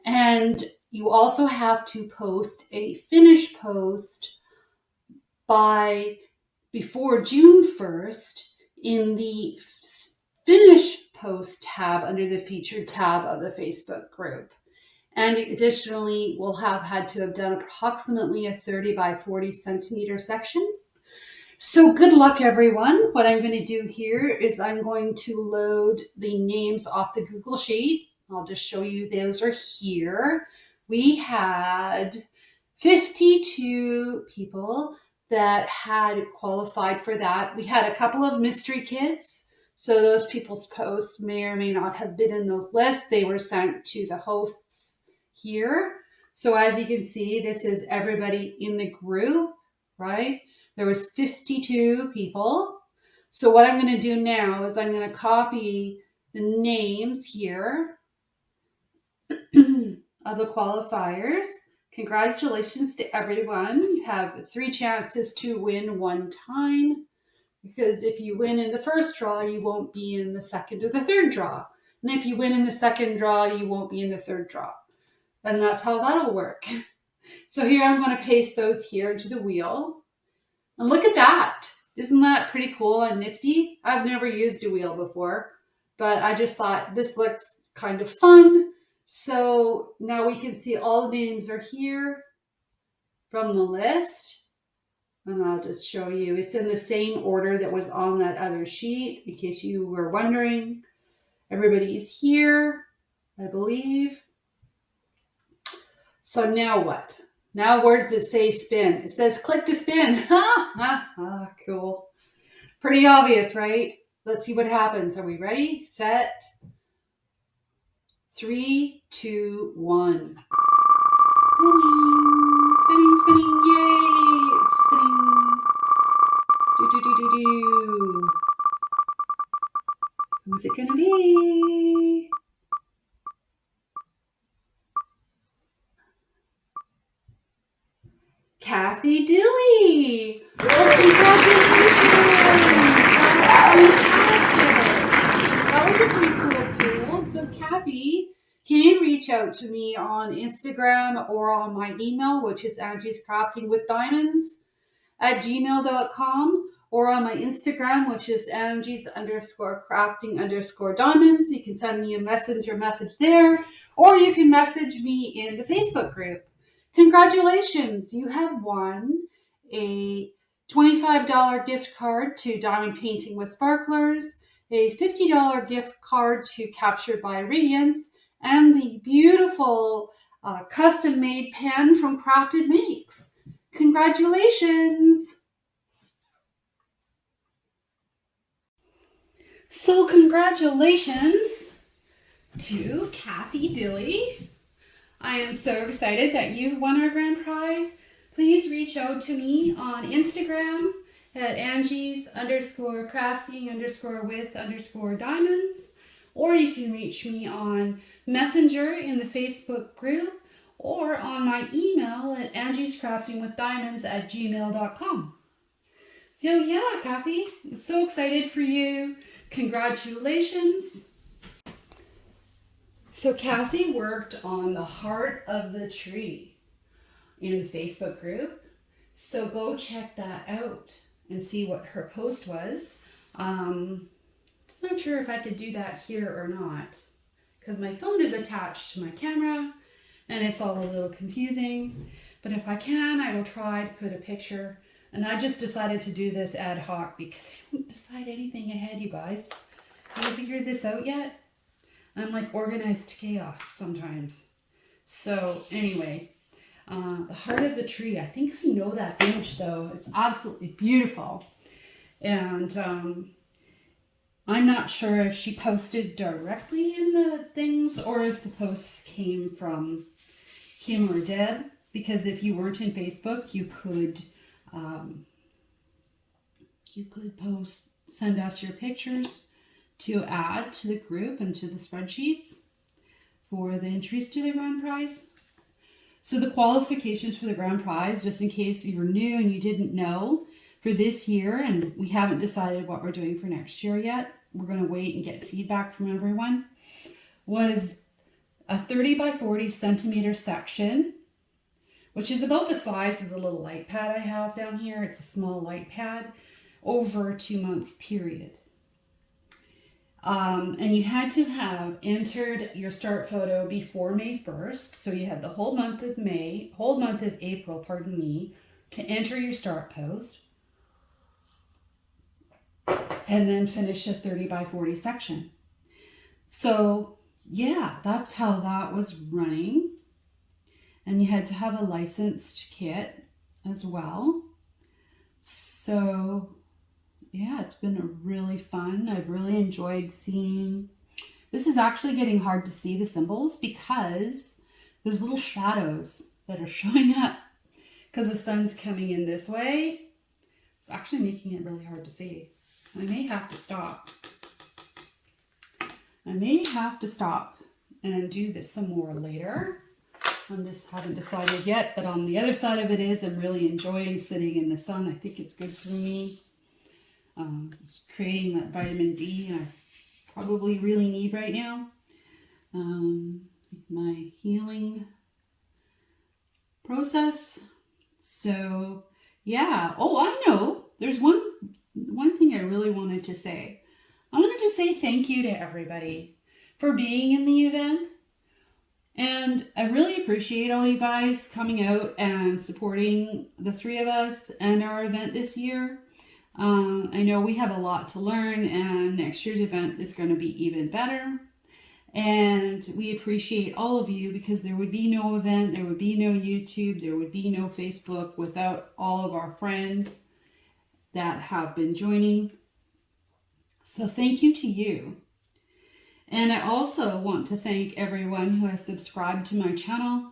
And you also have to post a finish post before June 1st in the finish post tab under the featured tab of the Facebook group. And additionally, we'll have had to have done approximately a 30 by 40 centimeter section. So good luck, everyone. What I'm going to do here is I'm going to load the names off the Google Sheet. I'll just show you those are here. We had 52 people that had qualified for that. We had a couple of mystery kits. So those people's posts may or may not have been in those lists. They were sent to the hosts here. So as you can see, this is everybody in the group, right? There was 52 people. So what I'm going to do now is I'm going to copy the names here of the qualifiers. Congratulations to everyone. You have 3 chances to win 1 time, because if you win in the first draw, you won't be in the second or the third draw. And if you win in the second draw, you won't be in the third draw. And that's how that'll work. So here I'm going to paste those here into the wheel. And look at that. Isn't that pretty cool and nifty? I've never used a wheel before, but I just thought this looks kind of fun. So now we can see all the names are here from the list. And I'll just show you. It's in the same order that was on that other sheet, in case you were wondering. Everybody's here, I believe. So now what? Now where does it say spin? It says click to spin. Cool. Pretty obvious, right? Let's see what happens. Are we ready? Set. 3, 2, 1. Spinning, spinning, spinning, yay! It's spinning. Do, do, do, do, do. Who's it gonna be? Kathy Dilly! Well, congratulations! That was fantastic! That was a pretty cool tool. So Kathy, can you reach out to me on Instagram or on my email, which is angiescraftingwithdiamonds@gmail.com, or on my Instagram, which is angies_crafting_diamonds. You can send me a messenger message there, or you can message me in the Facebook group. Congratulations, you have won a $25 gift card to Diamond Painting with Sparklers, a $50 gift card to Captured by Radiance, and the beautiful custom-made pen from CraftedMakes. Congratulations! So congratulations to Kathy Dilly. I am so excited that you won our grand prize. Please reach out to me on Instagram at Angies_crafting_with_diamonds, or you can reach me on Messenger in the Facebook group, or on my email at angiescraftingwithdiamonds@gmail.com. So yeah, Kathy, I'm so excited for you. Congratulations. So Kathy worked on the heart of the tree in the Facebook group. So go check that out and see what her post was. Just not sure if I could do that here or not, because my phone is attached to my camera and it's all a little confusing. But if I can, I will try to put a picture. And I just decided to do this ad hoc because I don't decide anything ahead, you guys. Have you figured this out yet? I'm like organized chaos sometimes. So anyway, the heart of the tree. I think I know that image though. It's absolutely beautiful. And I'm not sure if she posted directly in the things or if the posts came from Kim or Deb. Because if you weren't in Facebook, you could send us your pictures to add to the group and to the spreadsheets for the entries to the grand prize. So the qualifications for the grand prize, just in case you were new and you didn't know, for this year, and we haven't decided what we're doing for next year yet, we're going to wait and get feedback from everyone, was a 30 by 40 centimeter section, which is about the size of the little light pad I have down here. It's a small light pad over a 2-month period. And you had to have entered your start photo before May 1st. So you had the whole month of April, to enter your start post. And then finish a 30 by 40 section. So yeah, that's how that was running. And you had to have a licensed kit as well. So yeah, it's been really fun. I've really enjoyed seeing. This is actually getting hard to see the symbols because there's little shadows that are showing up because the sun's coming in this way. It's actually making it really hard to see. I may have to stop. And do this some more later. I just haven't decided yet, but on the other side of it is I'm really enjoying sitting in the sun. I think it's good for me. It's creating that vitamin D I probably really need right now. My healing process. So yeah. Oh, I know. There's one thing I really wanted to say. I wanted to say thank you to everybody for being in the event. And I really appreciate all you guys coming out and supporting the three of us and our event this year. I know we have a lot to learn, and next year's event is going to be even better. And we appreciate all of you because there would be no event, there would be no YouTube, there would be no Facebook without all of our friends that have been joining. So thank you to you. And I also want to thank everyone who has subscribed to my channel.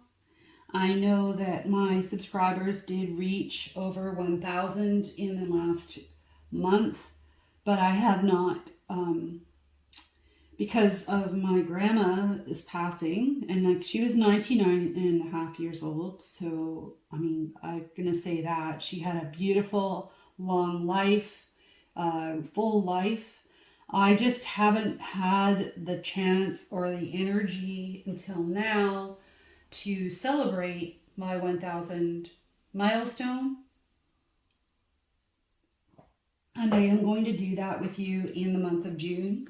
I know that my subscribers did reach over 1,000 in the last month, but I have not, because of my grandma is passing, and like she was 99 and a half years old. So, I mean, I'm going to say that she had a beautiful, long life, full life. I just haven't had the chance or the energy until now to celebrate my 1,000 milestone. And I am going to do that with you in the month of June.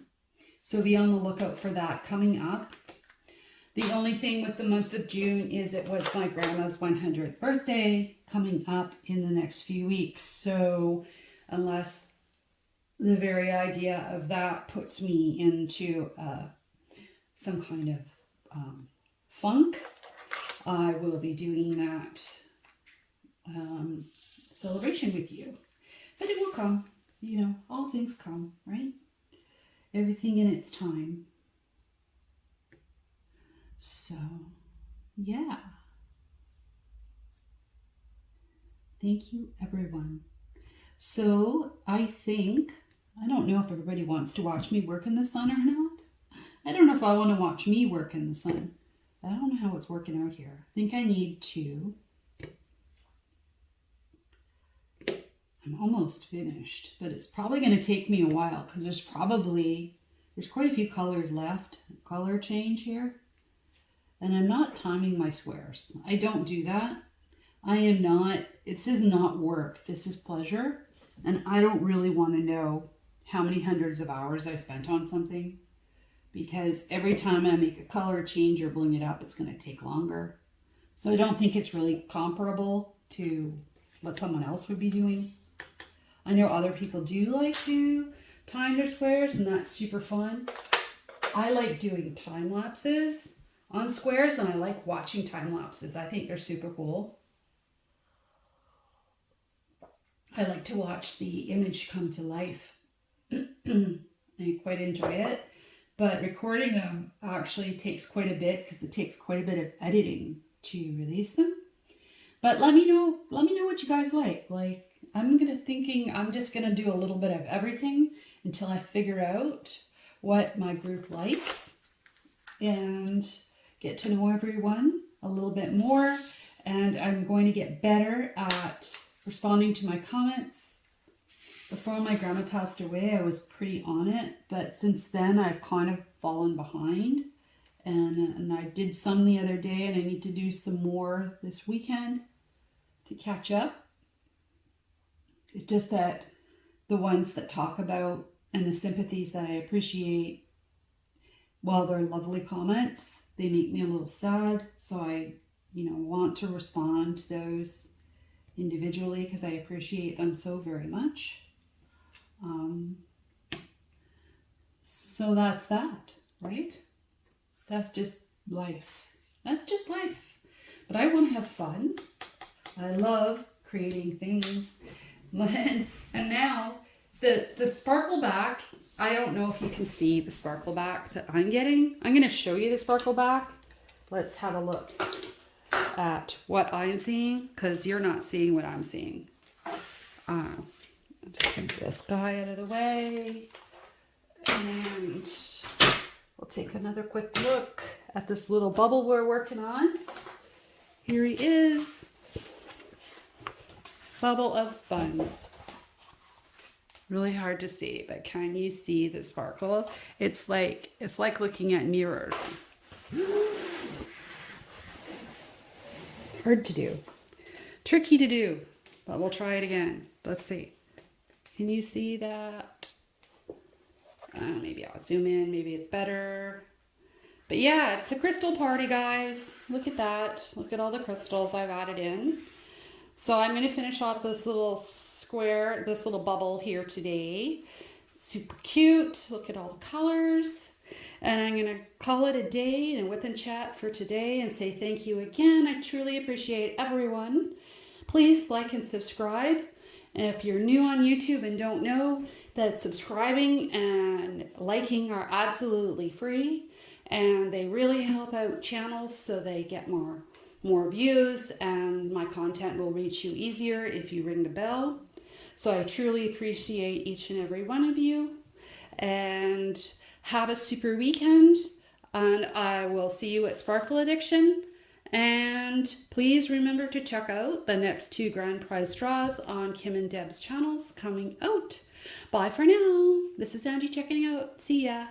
So be on the lookout for that coming up. The only thing with the month of June is it was my grandma's 100th birthday coming up in the next few weeks. So unless the very idea of that puts me into some kind of funk, I will be doing that celebration with you. But it will come, you know, all things come, right? Everything in its time. So, yeah. Thank you, everyone. So, I don't know if everybody wants to watch me work in the sun or not. I don't know if I want to watch me work in the sun. I don't know how it's working out here. I think I need to. I'm almost finished, but it's probably going to take me a while because there's quite a few colors left. Color change here. And I'm not timing my squares. I don't do that. This is not work. This is pleasure. And I don't really want to know how many hundreds of hours I spent on something, because every time I make a color change or bling it up, it's going to take longer. So I don't think it's really comparable to what someone else would be doing. I know other people do like to time their squares, and that's super fun. I like doing time lapses on squares, and I like watching time lapses. I think they're super cool. I like to watch the image come to life. I quite enjoy it, but recording them actually takes quite a bit because it takes quite a bit of editing to release them. But let me know what you guys like. Like, I'm just gonna do a little bit of everything until I figure out what my group likes and get to know everyone a little bit more. And I'm going to get better at responding to my comments. Before my grandma passed away, I was pretty on it, but since then I've kind of fallen behind. And I did some the other day, and I need to do some more this weekend to catch up. It's just that the ones that talk about and the sympathies that I appreciate, while they're lovely comments, they make me a little sad. So I, want to respond to those individually because I appreciate them so very much. So that's that, right? That's just life. That's just life. But I want to have fun. I love creating things. And now the sparkle back, I don't know if you can see the sparkle back that I'm getting. I'm going to show you the sparkle back. Let's have a look at what I'm seeing, because you're not seeing what I'm seeing. Just get this guy out of the way. And we'll take another quick look at this little bubble we're working on. Here he is. Bubble of fun. Really hard to see, but can you see the sparkle? It's like looking at mirrors. Hard to do. Tricky to do, but we'll try it again. Let's see. Can you see that? Maybe I'll zoom in. Maybe it's better. But yeah, it's a crystal party, guys. Look at that. Look at all the crystals I've added in. So I'm going to finish off this little square, this little bubble here today. Super cute. Look at all the colors. And I'm going to call it a day and WIP N Chat for today and say thank you again. I truly appreciate everyone. Please like and subscribe. And if you're new on YouTube and don't know, that subscribing and liking are absolutely free, and they really help out channels so they get more views, and my content will reach you easier if you ring the bell. So I truly appreciate each and every one of you, and have a super weekend, and I will see you at Sparkle Addiction. And please remember to check out the next 2 grand prize draws on Kim and Deb's channels coming out. Bye for now. This is Angie checking out. See ya.